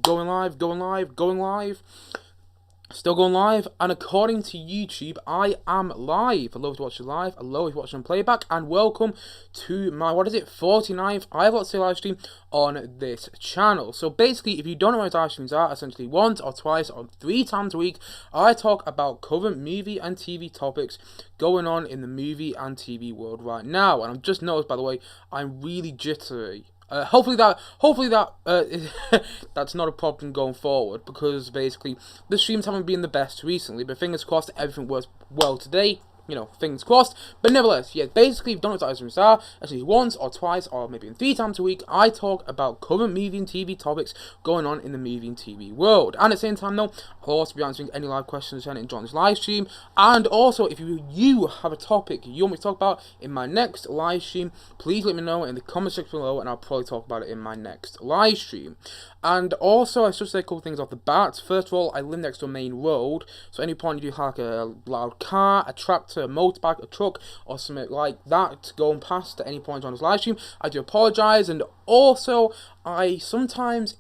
going live, going live, going live. Still going live, and according to YouTube, I am live. I love to watch it live, I love to watch it on playback, and welcome to my, 49th I Have Lots to Say live stream on this channel. So basically, if you don't know what live streams are, essentially once or twice or 3 times a week, I talk about current movie and TV topics going on in the movie and TV world right now. And I've just noticed, by the way, I'm really jittery. Hopefully that that's not a problem going forward, because basically the streams haven't been the best recently, but fingers crossed everything works well today. You know, fingers crossed. But nevertheless, yeah, basically, if you don't know what live streams are, actually once or twice or maybe 3 times a week, I talk about current movie and TV topics going on in the movie and TV world. And at the same time, though, I'll also be answering any live questions and enjoying this live stream. And also, if you have a topic you want me to talk about in my next live stream, please let me know in the comment section below, and I'll probably talk about it in my next live stream. And also, I should say a couple things off the bat. First of all, I live next to a main road, so at any point you do have like a loud car, a tractor, a motorbike, a truck, or something like that going past at any point on this live stream, I do apologise. And also, it sometimes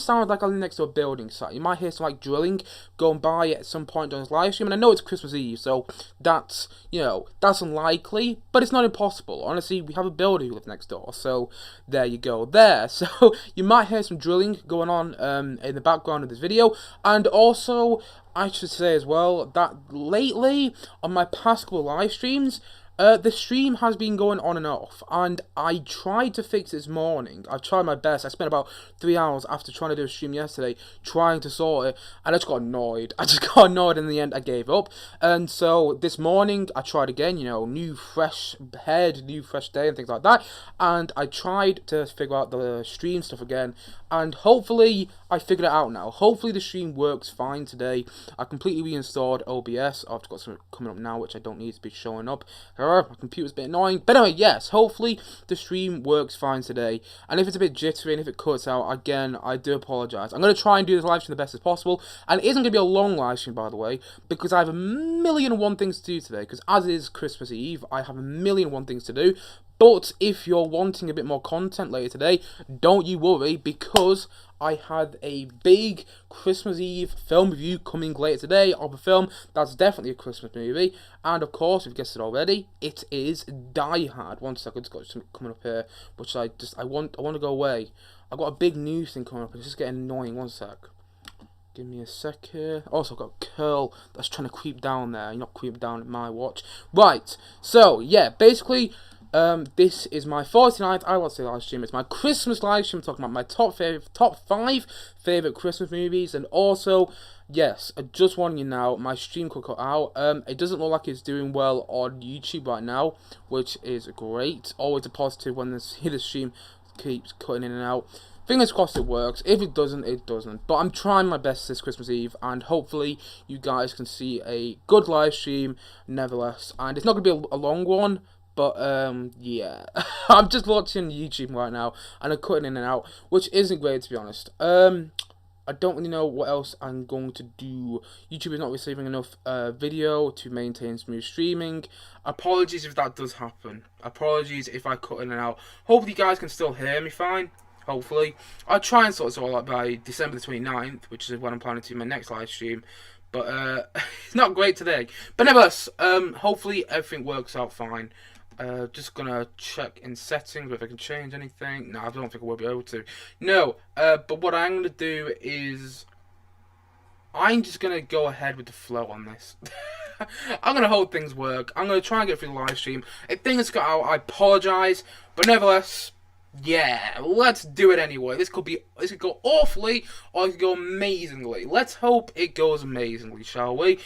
sounds like I live next to a building site. You might hear some like drilling going by at some point on this live stream, and I know it's Christmas Eve, so that's, you know, that's unlikely, but it's not impossible. Honestly, we have a builder who lives next door, so there you go there. So you might hear some drilling going on in the background of this video. And also, I should say as well that lately on my past couple live streams, the stream has been going on and off, and I tried to fix it this morning. I've tried my best. I spent about 3 hours after trying to do a stream yesterday trying to sort it, and I just got annoyed. In the end, I gave up. And so this morning I tried again, you know, new fresh head, new fresh day and things like that, and I tried to figure out the stream stuff again, and hopefully I figured it out now. Hopefully the stream works fine today. I completely reinstalled OBS. I've got something coming up now which I don't need to be showing up. My computer's a bit annoying, but anyway, yes, hopefully the stream works fine today. And if it's a bit jittery and if it cuts out, again, I do apologise. I'm going to try and do this live stream the best as possible, and it isn't going to be a long live stream, by the way, because I have a million and one things to do today, because as it is Christmas Eve, I have a million and one things to do. But if you're wanting a bit more content later today, don't you worry, because I had a big Christmas Eve film review coming later today of a film that's definitely a Christmas movie. And of course, if you've guessed it already, it is Die Hard. One second, it's got something coming up here, which I want to go away. I've got a big news thing coming up, and it's just getting annoying. One sec. Give me a sec here. Also, I've got Curl that's trying to creep down there. You're not creeping down at my watch. Right, so, yeah, basically, this is my 49th I Want to Say live stream. It's my Christmas live stream, talking about my top 5 favourite Christmas movies. And also, yes, I just warning you now, my stream could cut out. It doesn't look like it's doing well on YouTube right now, which is great. Always a positive when the stream keeps cutting in and out. Fingers crossed it works. If it doesn't, it doesn't. But I'm trying my best this Christmas Eve, and hopefully you guys can see a good live stream nevertheless. And it's not going to be a long one, but yeah. I'm just watching YouTube right now, and I'm cutting in and out, which isn't great, to be honest. I don't really know what else I'm going to do. YouTube is not receiving enough video to maintain smooth streaming. Apologies if that does happen. Apologies if I cut in and out. Hopefully you guys can still hear me fine. Hopefully. I'll try and sort this all out by December the 29th, which is when I'm planning to do my next live stream. But it's not great today. But nevertheless, hopefully everything works out fine. Just gonna check in settings if I can change anything. No, I don't think I will be able to. No, but what I'm gonna do is I'm just gonna go ahead with the flow on this. I'm gonna hope things work. I'm gonna try and get through the live stream. If things got out, I apologise, but nevertheless, yeah, let's do it anyway. This could go awfully, or it could go amazingly. Let's hope it goes amazingly, shall we?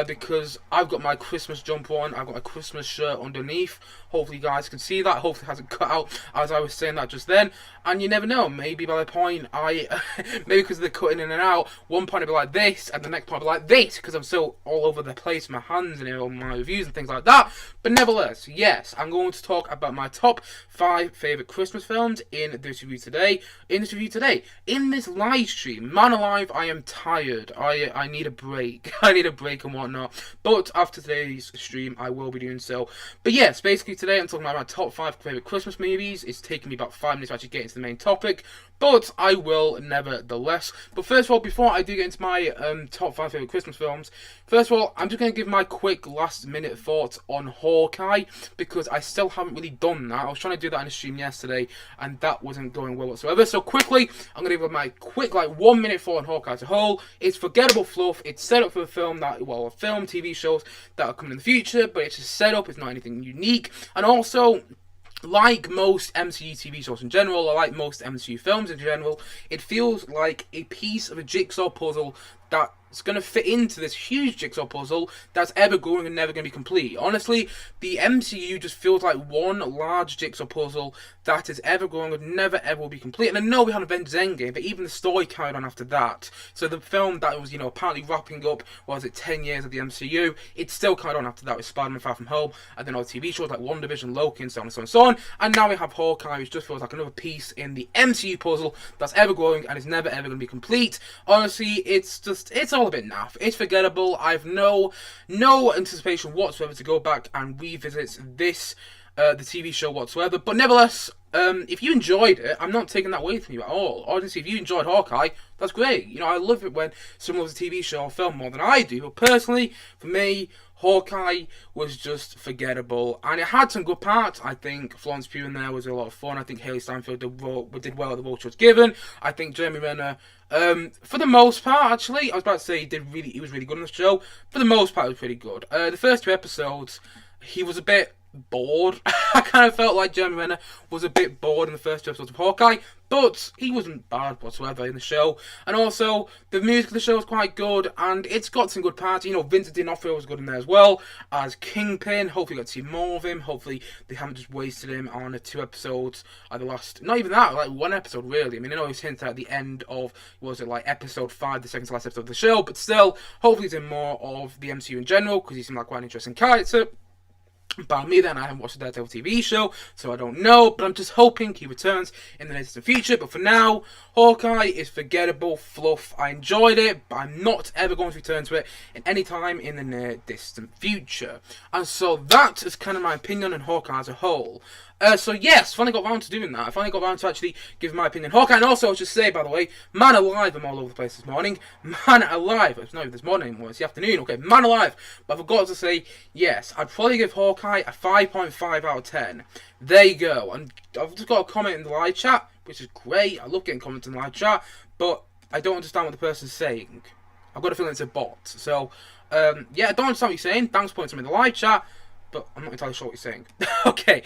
Because I've got my Christmas jumper on, I've got my Christmas shirt underneath. Hopefully you guys can see that. Hopefully it hasn't cut out as I was saying that just then. And you never know, maybe by the point maybe because they're cutting in and out, one point it'll be like this, and the next point it'll be like this, because I'm so all over the place with my hands and all my reviews and things like that. But nevertheless, yes, I'm going to talk about my top 5 favourite Christmas films in this review today. In this live stream, man alive, I am tired. I need a break. I need a break and whatnot. But after today's stream, I will be doing so. But yes, basically today I'm talking about my top 5 favourite Christmas movies. It's taken me about 5 minutes to actually get into the main topic. but I will nevertheless. But first of all, before I do get into my top 5 favourite Christmas films, first of all, I'm just going to give my quick last minute thoughts on Hawkeye, because I still haven't really done that. I was trying to do that in a stream yesterday, and that wasn't going well whatsoever. So quickly, I'm going to give my quick, 1 minute thought on Hawkeye as a whole. It's forgettable fluff. It's set up for a film, TV shows that are coming in the future, but it's just set up. It's not anything unique. And also, like most MCU TV shows in general, or like most MCU films in general, it feels like a piece of a jigsaw puzzle that's going to fit into this huge jigsaw puzzle that's ever growing and never going to be complete. Honestly, the MCU just feels like one large jigsaw puzzle that is ever growing and never ever will be complete. And I know we had Avengers Endgame, but even the story carried on after that. So the film that was, apparently wrapping up, 10 years of the MCU, it still carried on after that with Spider-Man Far From Home, and then other TV shows like WandaVision, Loki, and so on and so on and so on. And now we have Hawkeye, which just feels like another piece in the MCU puzzle that's ever growing and is never ever going to be complete. Honestly, it's all a bit naff. It's forgettable. I've no anticipation whatsoever to go back and revisit this the TV show whatsoever. But nevertheless, if you enjoyed it, I'm not taking that away from you at all. Honestly, if you enjoyed Hawkeye, that's great. I love it when someone loves a TV show or film more than I do. But personally, for me, Hawkeye was just forgettable, and it had some good parts. I think Florence Pugh in there was a lot of fun. I think Haley Steinfeld did well at the role she was given. I think Jeremy Renner, for the most part, actually, I was about to say he was really good on the show. For the most part, it was pretty good. The first 2 episodes, he was a bit bored. I kind of felt like Jeremy Renner was a bit bored in the first 2 episodes of Hawkeye, but he wasn't bad whatsoever in the show. And also, the music of the show is quite good, and it's got some good parts. Vincent D'Onofrio was good in there as well as Kingpin. Hopefully, we got to see more of him. Hopefully, they haven't just wasted him on 2 episodes. Not even that, 1 episode really. I know he was hinted at the end of, episode 5, the second to last episode of the show, but still, hopefully he's in more of the MCU in general, because he seemed like quite an interesting character. By me then, I haven't watched the Daredevil TV show, so I don't know, but I'm just hoping he returns in the distant future. But for now, Hawkeye is forgettable fluff. I enjoyed it, but I'm not ever going to return to it in any time in the near distant future. And so that is kind of my opinion on Hawkeye as a whole. So yes, finally got around to doing that. I finally got around to actually giving my opinion on Hawkeye. And also, I'll just say, by the way, man alive, I'm all over the place this morning. Man alive. It's not even this morning anymore, it's the afternoon. Okay, man alive. But I forgot to say, yes, I'd probably give Hawkeye a 5.5 out of 10. There you go. And I've just got a comment in the live chat, which is great. I love getting comments in the live chat, but I don't understand what the person's saying. I've got a feeling it's a bot. So, yeah, I don't understand what you're saying. Thanks for pointing to me in the live chat, but I'm not entirely sure what you're saying. Okay,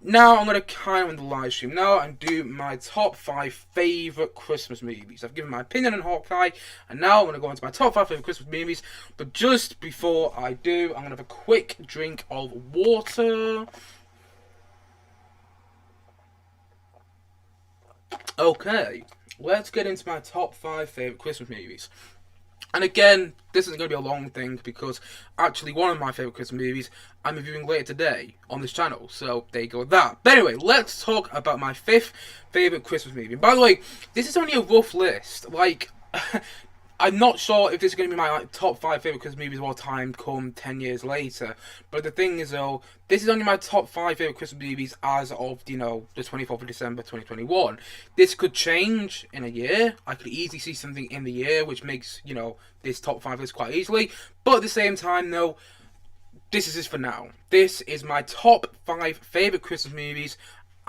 now I'm going to carry on the live stream now and do my top 5 favourite Christmas movies. I've given my opinion on Hawkeye, and now I'm going to go into my top 5 favourite Christmas movies. But just before I do, I'm going to have a quick drink of water. Okay, let's get into my top 5 favourite Christmas movies. And again, this isn't going to be a long thing, because actually one of my favourite Christmas movies I'm reviewing later today on this channel. So there you go with that. But anyway, let's talk about my 5th favourite Christmas movie. And by the way, this is only a rough list. I'm not sure if this is going to be my top 5 favourite Christmas movies of all time come 10 years later. But the thing is, though, this is only my top 5 favourite Christmas movies as of, the 24th of December 2021. This could change in a year. I could easily see something in the year which makes, this top 5 list quite easily. But at the same time, though, this is just for now. This is my top 5 favourite Christmas movies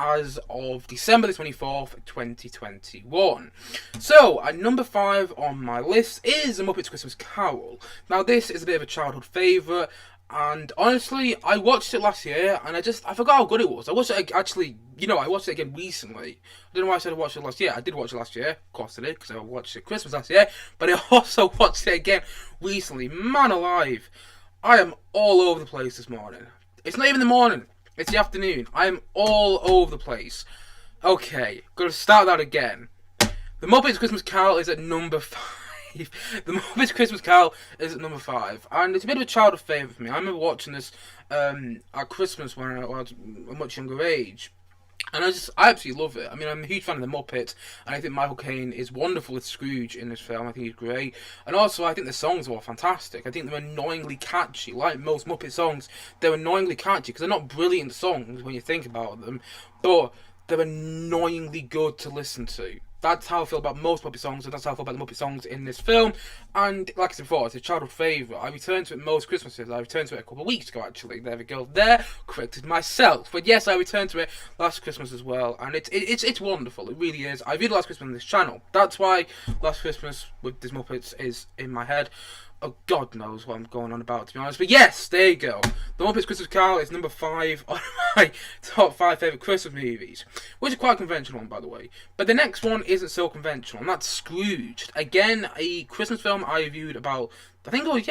as of December the 24th, 2021. So, at number 5 on my list is The Muppet's Christmas Carol. Now, this is a bit of a childhood favourite, and honestly, I watched it last year, and I forgot how good it was. I watched it, actually, I watched it again recently. I don't know why I said I watched it last year. I did watch it last year, of course I did, because I watched it Christmas last year, but I also watched it again recently. Man alive, I am all over the place this morning. It's not even the morning. It's the afternoon. I am all over the place. Okay, gotta start that again. The Muppets Christmas Carol is at number 5. The Muppets Christmas Carol is at number 5. And it's a bit of a childhood favourite for me. I remember watching this at Christmas when I was a much younger age. And I absolutely love it. I'm a huge fan of the Muppets, and I think Michael Caine is wonderful with Scrooge in this film. I think he's great. And also, I think the songs are all fantastic. I think they're annoyingly catchy. Like most Muppet songs, they're annoyingly catchy, because they're not brilliant songs when you think about them, but they're annoyingly good to listen to. That's how I feel about most Muppet songs, and that's how I feel about the Muppet songs in this film. And like I said before, it's a childhood favourite. I return to it most Christmases. I returned to it a couple of weeks ago, actually. There we go. There, corrected myself. But yes, I returned to it last Christmas as well, and it's wonderful. It really is. I viewed Last Christmas on this channel. That's why Last Christmas with this Muppets is in my head. Oh, God knows what I'm going on about, to be honest. But yes, there you go. The Muppets Christmas Carol is number 5 on my top 5 favourite Christmas movies. Which is quite a conventional one, by the way. But the next one isn't so conventional, and that's Scrooge. Again, a Christmas film I reviewed about, I think it was,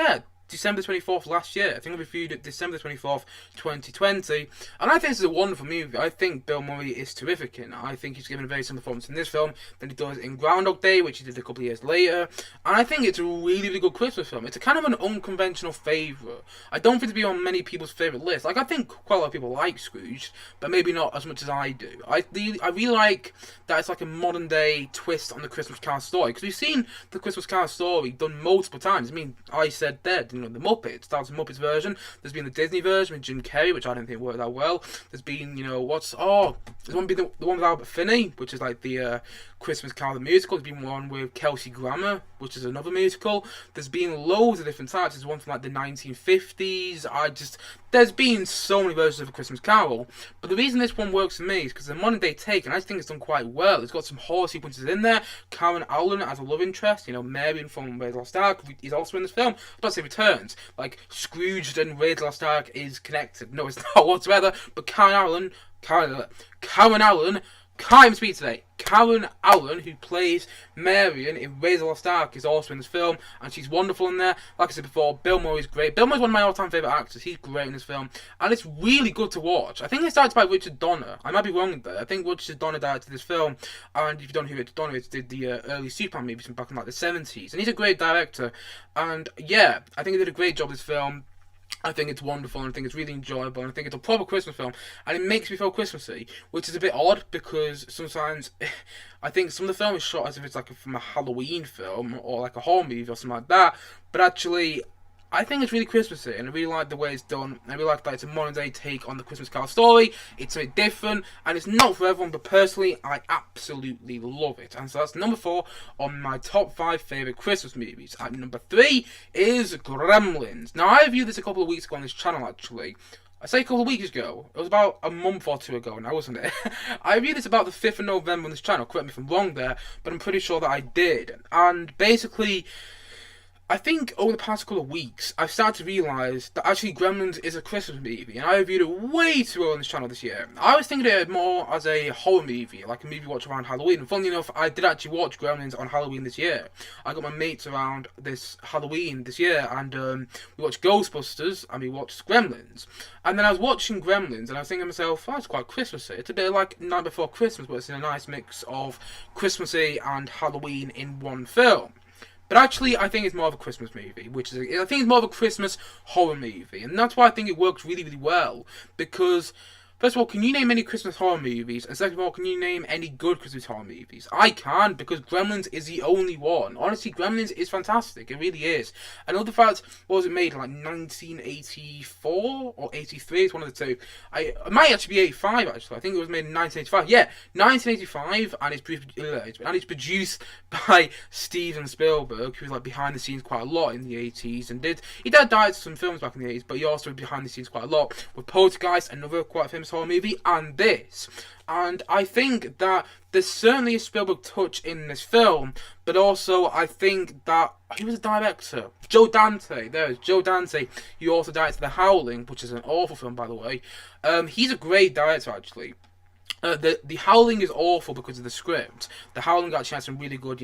December 24th last year. I think I reviewed it December 24th, 2020. And I think this is a wonderful movie. I think Bill Murray is terrific in it. I think he's given a very similar performance in this film than he does in Groundhog Day, which he did a couple of years later. And I think it's a really, really good Christmas film. It's a kind of an unconventional favourite. I don't think it'd be on many people's favourite lists. Like, I think quite a lot of people like Scrooge, but maybe not as much as I do. I really like that it's like a modern day twist on the Christmas Carol story. Because we've seen the Christmas Carol story done multiple times. I mean, I said that, the Muppets. That's the Muppets version. There's been the Disney version with Jim Carrey, which I don't think worked that well. There's been, there's one been the one with Albert Finney, which is like the Christmas Carol the musical. There's been one with Kelsey Grammer, which is another musical. There's been loads of different types. There's one from like the 1950s. There's been so many versions of A Christmas Carol. But the reason this one works for me is because it's a modern day take, and I think it's done quite well. It's got some horror sequences in there. Karen Allen as a love interest. Marion from Raiders of the Lost Ark is also in this film. But say returns. Like, Scrooge and Raiders of the Lost Ark is connected. No, it's not whatsoever. But Karen Allen, can't even speak today. Karen Allen, who plays Marion in Raiders of the Lost Ark, is also in this film, and she's wonderful in there. Like I said before, Bill Murray's great. Bill Murray's one of my all-time favourite actors. He's great in this film, and it's really good to watch. I think it's directed by Richard Donner. I might be wrong there. I think Richard Donner directed this film, and if you don't know who Richard Donner is, did the early Superman movies from back in like the 70s, and he's a great director. And yeah, I think he did a great job with this film. I think it's wonderful, and I think it's really enjoyable, and I think it's a proper Christmas film, and it makes me feel Christmassy, which is a bit odd, because sometimes I think some of the film is shot as if it's like from a Halloween film, or like a horror movie, or something like that, but actually, I think it's really Christmassy, and I really like the way it's done. I really like that it's a modern day take on the Christmas Carol story. It's a bit different, and it's not for everyone, but personally, I absolutely love it. And so that's number 4 on my top 5 favourite Christmas movies. At number 3 is Gremlins. Now, I reviewed this a couple of weeks ago on this channel, actually. I say a couple of weeks ago. It was about a month or 2 ago now, wasn't it? I reviewed this about the 5th of November on this channel. Correct me if I'm wrong there, but I'm pretty sure that I did. And basically, I think over the past couple of weeks, I've started to realise that actually Gremlins is a Christmas movie, and I reviewed it way too early on this channel this year. I was thinking of it more as a horror movie, like a movie you watch around Halloween. And funnily enough, I did actually watch Gremlins on Halloween this year. I got my mates around this Halloween this year, and we watched Ghostbusters, and we watched Gremlins. And then I was watching Gremlins, and I was thinking to myself, oh, it's quite Christmassy. It's a bit like Night Before Christmas, but it's in a nice mix of Christmassy and Halloween in one film. But actually, I think it's more of a Christmas movie, I think it's more of a Christmas horror movie, and that's why I think it works really, really well, because first of all, can you name any Christmas horror movies? And second of all, can you name any good Christmas horror movies? I can, because Gremlins is the only one. Honestly, Gremlins is fantastic. It really is. And all the fact, what was it made, like 1984 or 83? It's one of the two. It might actually be 85, actually. I think it was made in 1985. Yeah, 1985, and it's produced by Steven Spielberg, who was like behind the scenes quite a lot in the 80s, and he did direct some films back in the 80s, but he also was behind the scenes quite a lot with Poltergeist, another quite famous horror movie, and this. And I think that there's certainly a Spielberg touch in this film, but also I think that he was a director. Joe Dante, there's Joe Dante. He also directed The Howling, which is an awful film, by the way. He's a great director, actually. The Howling is awful because of the script. The Howling actually has some really good,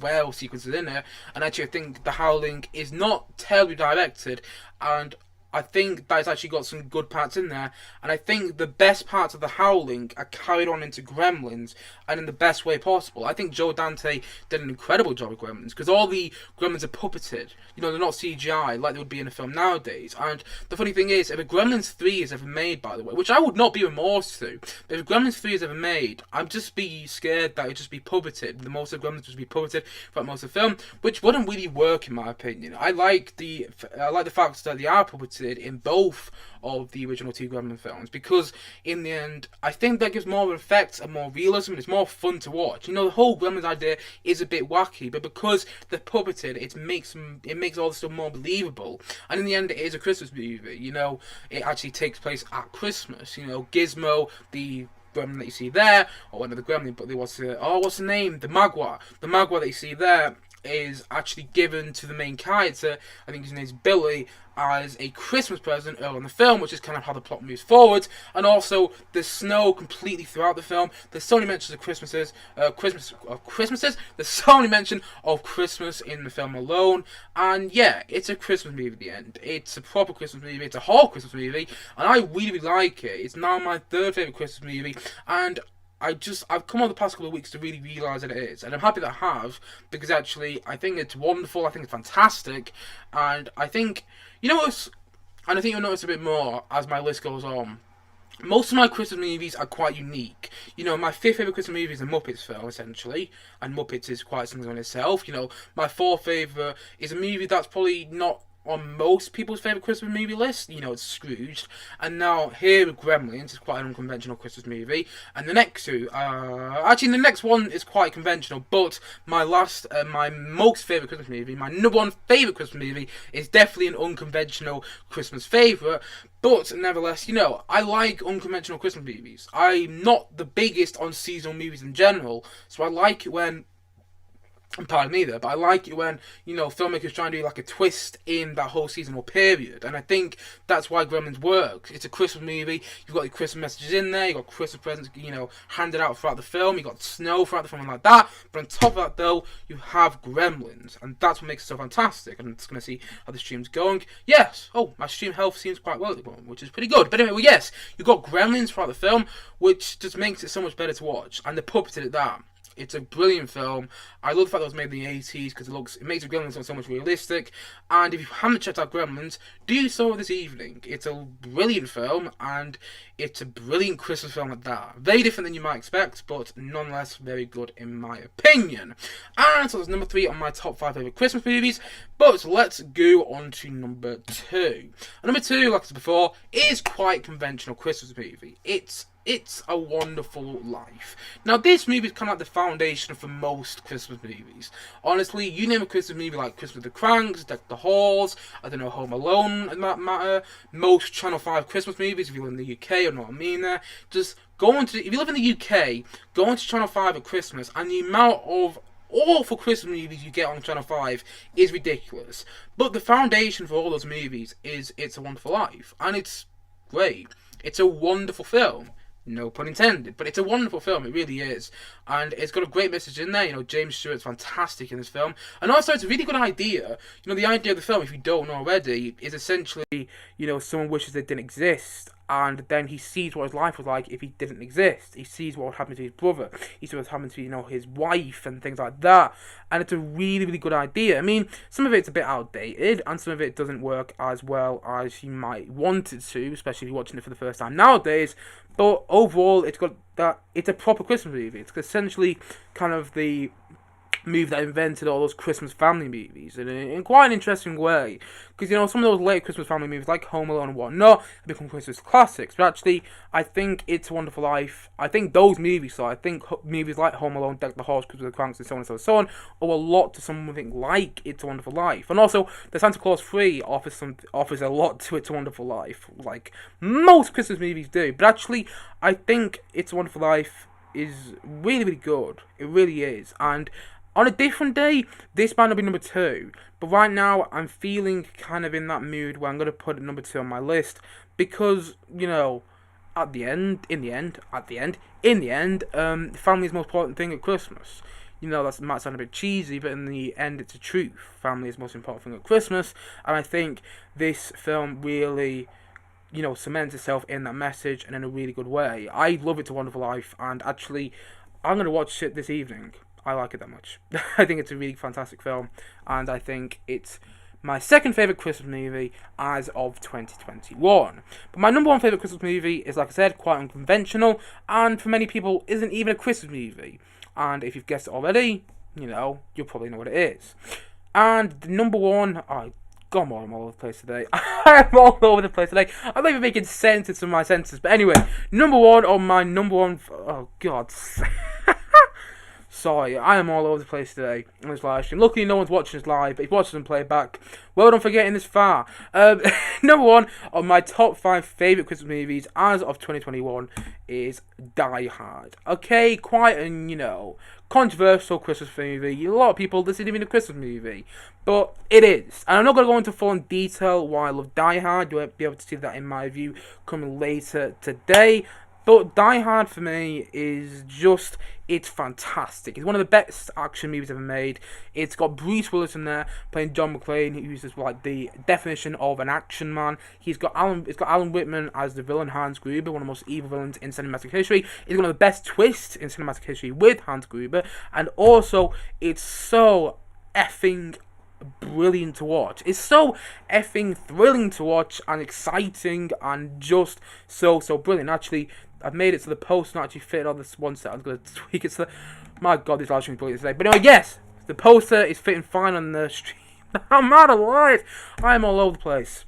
well sequences in there, and actually I think The Howling is not terribly directed, and I think that it's actually got some good parts in there, and I think the best parts of The Howling are carried on into Gremlins, and in the best way possible. I think Joe Dante did an incredible job with Gremlins, because all the Gremlins are puppeted. They're not CGI like they would be in a film nowadays. And the funny thing is, if a Gremlins 3 is ever made, by the way, which I would not be remorse to, but if Gremlins 3 is ever made, I'd just be scared that it'd just be puppeted. The most of Gremlins would just be puppeted throughout most of the film, which wouldn't really work in my opinion. I like the fact that they are puppeted, puppeted in both of the original two Gremlin films, because in the end, I think that gives more of an effect and more realism, and it's more fun to watch. The whole Gremlins idea is a bit wacky, but because they're puppeted, it makes all the stuff more believable. And in the end, it is a Christmas movie. It actually takes place at Christmas. Gizmo, the Gremlin that you see there, or another Gremlin, but what's the name? The Magua. The Magua that you see there is actually given to the main character, I think his name's Billy, as a Christmas present early in the film, which is kind of how the plot moves forward. And also, there's snow completely throughout the film. There's so many mentions of Christmases. There's so many mention of Christmas in the film alone. And yeah, it's a Christmas movie at the end. It's a proper Christmas movie. It's a whole Christmas movie, and I really like it. It's now my third favourite Christmas movie, and I've come on the past couple of weeks to really realise that it is, and I'm happy that I have, because actually I think it's wonderful, I think it's fantastic, and I think, and I think you'll notice a bit more as my list goes on. Most of my Christmas movies are quite unique. My fifth favourite Christmas movie is a Muppets film, essentially, and Muppets is quite something on itself. My fourth favourite is a movie that's probably not on most people's favourite Christmas movie list. It's Scrooge. And now here with Gremlins is quite an unconventional Christmas movie. And the next two, actually the next one is quite conventional, but my most favourite Christmas movie, my number one favourite Christmas movie, is definitely an unconventional Christmas favourite. But nevertheless, I like unconventional Christmas movies. I'm not the biggest on seasonal movies in general, so I like it when, and pardon me there, but I like it when, filmmakers try and do like a twist in that whole seasonal period. And I think that's why Gremlins works. It's a Christmas movie. You've got your Christmas messages in there. You've got Christmas presents, handed out throughout the film. You've got snow throughout the film and like that. But on top of that, though, you have Gremlins. And that's what makes it so fantastic. And I'm just going to see how the stream's going. Yes. Oh, my stream health seems quite well at the moment, which is pretty good. But anyway, yes, you've got Gremlins throughout the film, which just makes it so much better to watch. And they're puppeted at that. It's a brilliant film. I love the fact that it was made in the 80s because it makes the Gremlins look so much realistic. And if you haven't checked out Gremlins, do so this evening. It's a brilliant film, and it's a brilliant Christmas film at that. Very different than you might expect, but nonetheless very good in my opinion. And so that's number 3 on my top 5 favourite Christmas movies. But let's go on to number 2. And number 2, like I said before, is quite conventional Christmas movie. It's A Wonderful Life. Now, this movie is kind of like the foundation for most Christmas movies. Honestly, you name a Christmas movie like Christmas with the Cranks, Deck the Halls, I don't know, Home Alone, in that matter, most Channel 5 Christmas movies, if you live in the UK, or know what I mean there, just if you live in the UK, go into Channel 5 at Christmas, and the amount of awful Christmas movies you get on Channel 5 is ridiculous. But the foundation for all those movies is It's a Wonderful Life, and it's great. It's a wonderful film. No pun intended, but it's a wonderful film, it really is. And it's got a great message in there. James Stewart's fantastic in this film. And also, it's a really good idea. The idea of the film, if you don't know already, is essentially, someone wishes they didn't exist. And then he sees what his life was like if he didn't exist. He sees what would happen to his brother. He sees what happened to, his wife and things like that. And it's a really, really good idea. I mean, some of it's a bit outdated, and some of it doesn't work as well as you might want it to, especially if you're watching it for the first time nowadays. But overall, it's a proper Christmas movie. It's essentially kind of the movie that invented all those Christmas family movies in quite an interesting way. Because, some of those late Christmas family movies like Home Alone and whatnot have become Christmas classics. But actually, I think It's a Wonderful Life, I think those movies, so I think movies like Home Alone, Deck the Halls, Christmas with the Cranks, and so on and so on, so on, owe a lot to something like It's a Wonderful Life. And also, the Santa Claus 3 offers a lot to It's a Wonderful Life, like most Christmas movies do. But actually, I think It's a Wonderful Life is really, really good. It really is. And on a different day, this might not be number 2, but right now I'm feeling kind of in that mood where I'm going to put it number 2 on my list, because, in the end, family is the most important thing at Christmas. That might sound a bit cheesy, but in the end, it's the truth. Family is the most important thing at Christmas, and I think this film really, cements itself in that message and in a really good way. I love It's a Wonderful Life, and actually, I'm going to watch it this evening. I like it that much. I think it's a really fantastic film, and I think it's my second favourite Christmas movie as of 2021. But my number 1 favourite Christmas movie is, like I said, quite unconventional, and for many people isn't even a Christmas movie. And if you've guessed it already, you'll probably know what it is. And the number 1, God, I'm all over the place today. I'm all over the place today. I'm not even making sense in some of my sentences. But anyway, number one on my number one. Oh God. Sorry, I am all over the place today on this live stream. Luckily, no one's watching this live, but if you're watching them play back, well done for getting this far. Number one on my top 5 favourite Christmas movies as of 2021 is Die Hard. Okay, quite an, controversial Christmas movie. A lot of people, this isn't even a Christmas movie, but it is. And I'm not going to go into full detail why I love Die Hard. You'll be able to see that in my review coming later today. But Die Hard for me is just, it's fantastic. It's one of the best action movies ever made. It's got Bruce Willis in there playing John McClane, who's just like the definition of an action man. It's got Alan Whitman as the villain Hans Gruber, one of the most evil villains in cinematic history. It's one of the best twists in cinematic history with Hans Gruber, and also it's so effing brilliant to watch. It's so effing thrilling to watch and exciting and just so brilliant. Actually, I've made it so the post not actually fit on this one set. I'm going to tweak it so that, my God, this live stream is brilliant today. But anyway, yes, the poster is fitting fine on the stream. I'm out of life. I'm all over the place.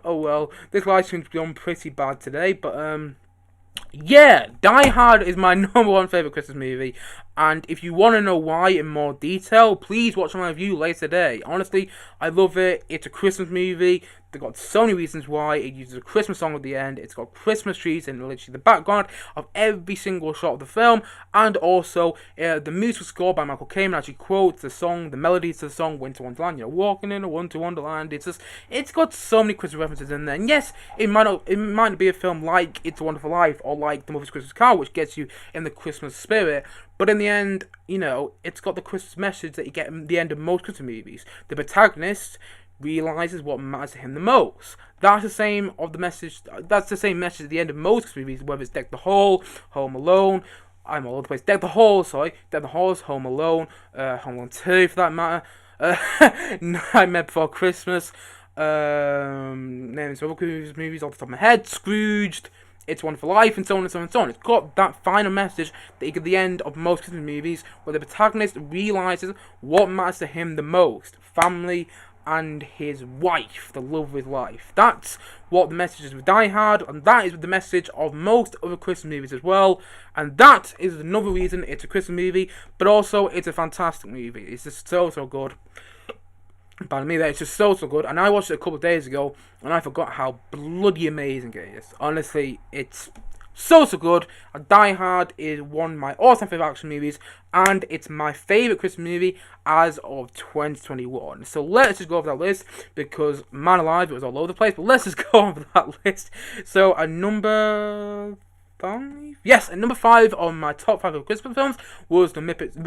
Oh well, this live stream's gone pretty bad today, but yeah, Die Hard is my number one favourite Christmas movie, and if you want to know why in more detail, please watch my review later today. Honestly, I love it. It's a Christmas movie. They've got so many reasons why. It uses a Christmas song at the end. It's got Christmas trees in literally the background of every single shot of the film. And also, the musical score by Michael Kamen actually quotes the song, the melodies to the song, Winter Wonderland. Walking in a Winter Wonderland. It's got so many Christmas references in there. And yes, it might not be a film like It's a Wonderful Life or like The Muppet's Christmas Carol, which gets you in the Christmas spirit. But in the end, it's got the Christmas message that you get at the end of most Christmas movies. The protagonist realizes what matters to him the most. That's the same message at the end of most movies, whether it's Deck the Hall, Home Alone, I'm all over the place. Deck the Halls, Home Alone, Home Alone 2 for that matter, Nightmare Before Christmas, naming some other movies off the top of my head, Scrooged, It's a Wonderful Life, and so on and so on and so on. It's got that final message that you get at the end of most Christmas movies, where the protagonist realizes what matters to him the most: family and his wife, the love of his life. That's what the message is with Die Hard, and that is the message of most other Christmas movies as well. And that is another reason it's a Christmas movie, but also it's a fantastic movie. It's just so good. Pardon me, it's just so good. And I watched it a couple of days ago, and I forgot how bloody amazing it is. Honestly, it's so good. Die Hard is one of my all-time favourite action movies, and it's my favourite Christmas movie as of 2021. So let's just go over that list, because man alive, it was all over the place, but let's just go over that list. So at number 5? Yes, at number 5 on my top 5 of Christmas films was The Muppets.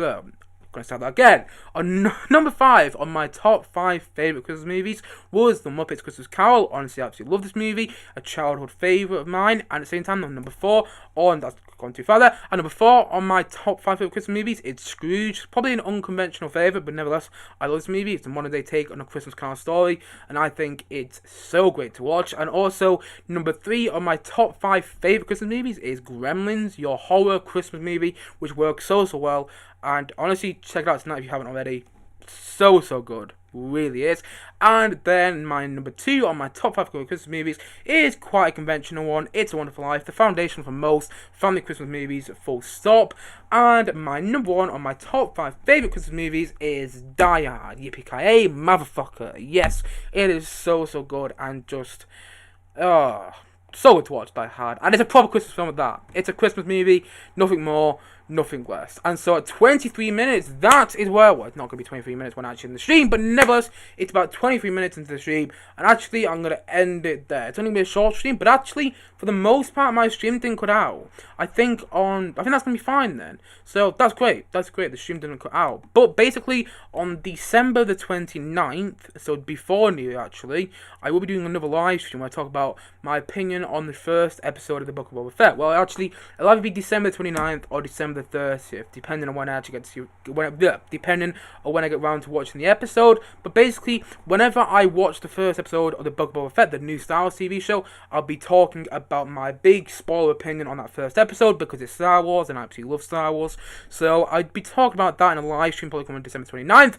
Gonna start that again. On number 5 on my top 5 favourite Christmas movies was The Muppets Christmas Carol. Honestly, I absolutely love this movie. A childhood favourite of mine. And at the same time, on number 4, that's gone too far there. And number 4 on my top 5 favourite Christmas movies, it's Scrooge. Probably an unconventional favourite, but nevertheless, I love this movie. It's a modern day take on a Christmas Carol story, and I think it's so great to watch. And also, number 3 on my top 5 favourite Christmas movies is Gremlins, your horror Christmas movie, which works so well. And honestly, check it out tonight if you haven't already. So good. Really is. And then my number 2 on my top 5 Christmas movies is quite a conventional one. It's a Wonderful Life, the foundation for most family Christmas movies, full stop. And my number 1 on my top 5 favourite Christmas movies is Die Hard. Yippee-ki-yay, motherfucker. Yes, it is so good, and just, so good to watch, Die Hard. And it's a proper Christmas film at that. It's a Christmas movie, nothing more, nothing less. And so at 23 minutes, that is where, well, it's not going to be 23 minutes when I'm actually in the stream, but nevertheless, it's about 23 minutes into the stream, and actually, I'm going to end it there. It's only going to be a short stream, but actually, for the most part, my stream didn't cut out. I think that's going to be fine then. So, that's great. The stream didn't cut out. But basically, on December the 29th, so before New Year, actually, I will be doing another live stream where I talk about my opinion on the first episode of the Book of Boba Fett. Well, actually, it'll either be December 29th or December the 30th, depending on when I actually get to depending on when I get around to watching the episode. But basically, whenever I watch the first episode of the Book of Boba Fett, the new Star Wars TV show, I'll be talking about my big spoiler opinion on that first episode, because it's Star Wars and I absolutely love Star Wars. So I'd be talking about that in a live stream probably coming December 29th.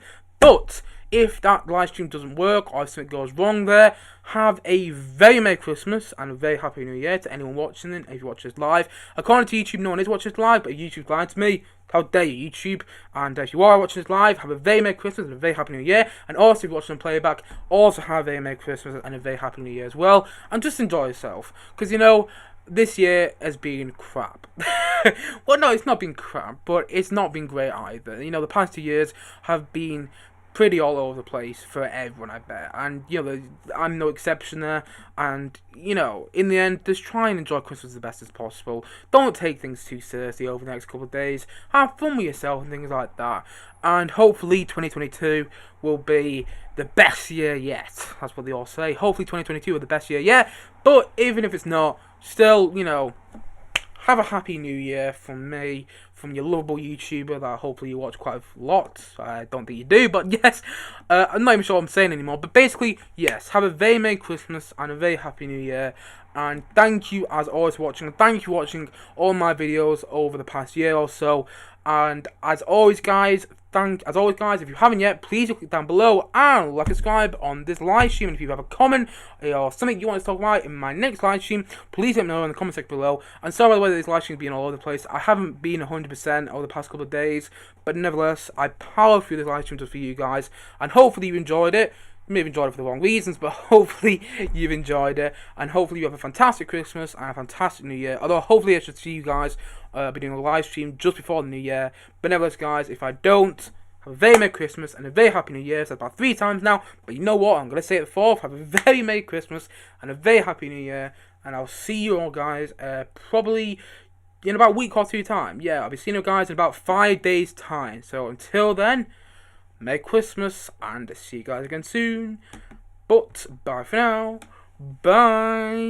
But if that live stream doesn't work or if something goes wrong there, have a very Merry Christmas and a very Happy New Year to anyone watching it. If you watch this live, according to YouTube, no one is watching this live, but YouTube's lying to me. How dare you, YouTube? And if you are watching this live, have a very Merry Christmas and a very Happy New Year. And also, if you're watching on playback, also have a very Merry Christmas and a very Happy New Year as well. And just enjoy yourself, because you know, this year has been crap. Well, no, it's not been crap, but it's not been great either. You know, the past 2 years have been pretty all over the place for everyone, I bet. And, you know, I'm no exception there. And, you know, in the end, just try and enjoy Christmas the best as possible. Don't take things too seriously over the next couple of days. Have fun with yourself and things like that. And hopefully 2022 will be the best year yet. That's what they all say. Hopefully 2022 will be the best year yet. But even if it's not, still, you know, have a Happy New Year from me, from your lovable YouTuber that hopefully you watch quite a lot. I don't think you do, but yes. I'm not even sure what I'm saying anymore. But basically, yes, have a very Merry Christmas and a very Happy New Year. And thank you as always for watching. Thank you for watching all my videos over the past year or so. And as always, guys, if you haven't yet, please click down below and like and subscribe on this live stream. And if you have a comment or something you want to talk about in my next live stream, please let me know in the comment section below. And sorry by the way this live stream has been all over the place. I haven't been 100% over the past couple of days, but nevertheless, I powered through this live stream just for you guys, and hopefully you enjoyed it. You may have enjoyed it for the wrong reasons, but hopefully you've enjoyed it, and hopefully you have a fantastic Christmas and a fantastic New Year. Although hopefully I should see you guys be doing a live stream just before the New Year. But nevertheless, guys, if I don't, have a very Merry Christmas and a very Happy New Year. Said about 3 times now, but you know what? I'm gonna say it the 4th. Have a very Merry Christmas and a very Happy New Year, and I'll see you all, guys, probably in about a week or 2 time. Yeah, I'll be seeing you guys in about 5 days time. So until then, Merry Christmas, and see you guys again soon. But bye for now. Bye.